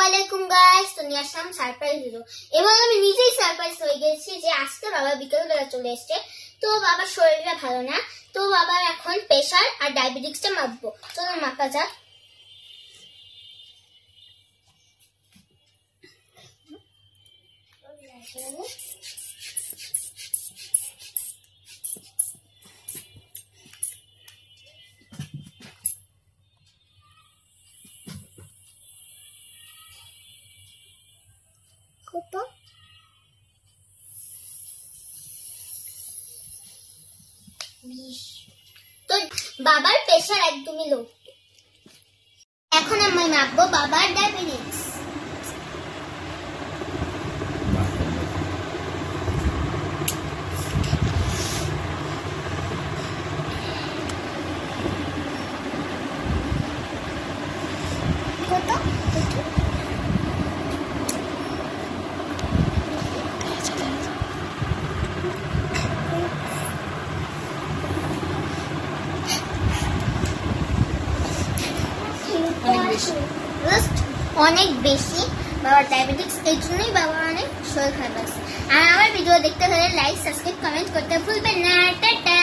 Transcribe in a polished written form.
আসসালামাইকুম গাইস, তো নিয়ে আসলাম সারপ্রাইজ ভিডিও এবং আমি নিজেই সারপ্রাইজ হয়ে গেছি যে আজকে বাবা বিকেলবেলা চলে এসছে। তো বাবার শরীরটা ভালো না, তো বাবার এখন প্রেশার আর ডায়াবেটিক্সটা মাপবো। চলো মাপা যাক। কত? তো বাবার প্রেশার একদমই লো। এখন আমি মাপবো বাবার ডায়াবেটিক্স। কত? অনেক বেশি বাবার ডায়াবেটিক্স, এই জন্যই বাবার অনেক শরীর খারাপ আছে। আর আমার ভিডিও দেখতে হলে লাইক, সাবস্ক্রাইব, কমেন্ট করতে ভুলবেন না। টাটা।